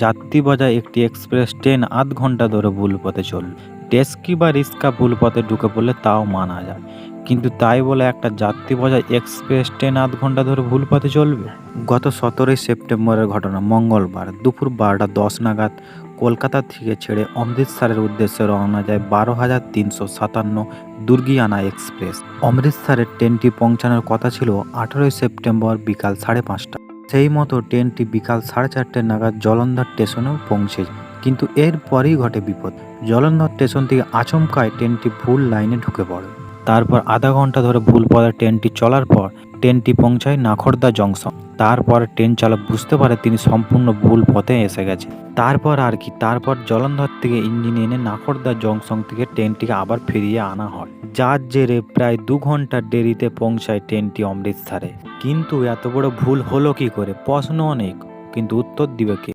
যাত্রী বোঝাই একটি এক্সপ্রেস ট্রেন আধ ঘন্টা ধরে ভুল পথে চলল। ট্যাক্সি বা রিক্সা ভুল পথে ঢুকে পড়লে তাও মানা যায়, কিন্তু তাই বলে একটা যাত্রী বোঝাই এক্সপ্রেস ট্রেন আধ ঘন্টা ধরে ভুল পথে চলবে? গত 17ই সেপ্টেম্বরের ঘটনা। মঙ্গলবার দুপুর 12টা 10 নাগাদ কলকাতা থেকে ছেড়ে অমৃতসরের উদ্দেশ্যে রওনা যায় 12,357 দুর্গিয়ানা এক্সপ্রেস। অমৃতসরের ট্রেনটি পৌঁছানোর কথা ছিল 18ই সেপ্টেম্বর বিকাল 5:30। সেই মতো ট্রেনটি বিকাল 4:30 নাগাদ জলন্ধর স্টেশনেও পৌঁছে যায়। কিন্তু এরপরই ঘটে বিপদ। জলন্ধর স্টেশন থেকে আচমকায় ট্রেনটি ভুল লাইনে ঢুকে পড়ে। তারপর আধা ঘন্টা ধরে ভুল পথে ট্রেনটি চলার পর ট্রেনটি পৌঁছায় নাখোর্দা জংশন। তারপর ট্রেন চালক বুঝতে পারে তিনি সম্পূর্ণ ভুল পথে এসে গেছে। তারপর জলন্ধর থেকে ইঞ্জিন এনে নাখোর্দা জংশন থেকে ট্রেনটিকে আবার ফিরিয়ে আনা হয়, যার জেরে প্রায় 2 ঘন্টা দেরিতে পৌঁছায় ট্রেনটি অমৃতসরে। কিন্তু এত বড় ভুল হলো কি করে? প্রশ্ন অনেক, কিন্তু উত্তর দিবে কে?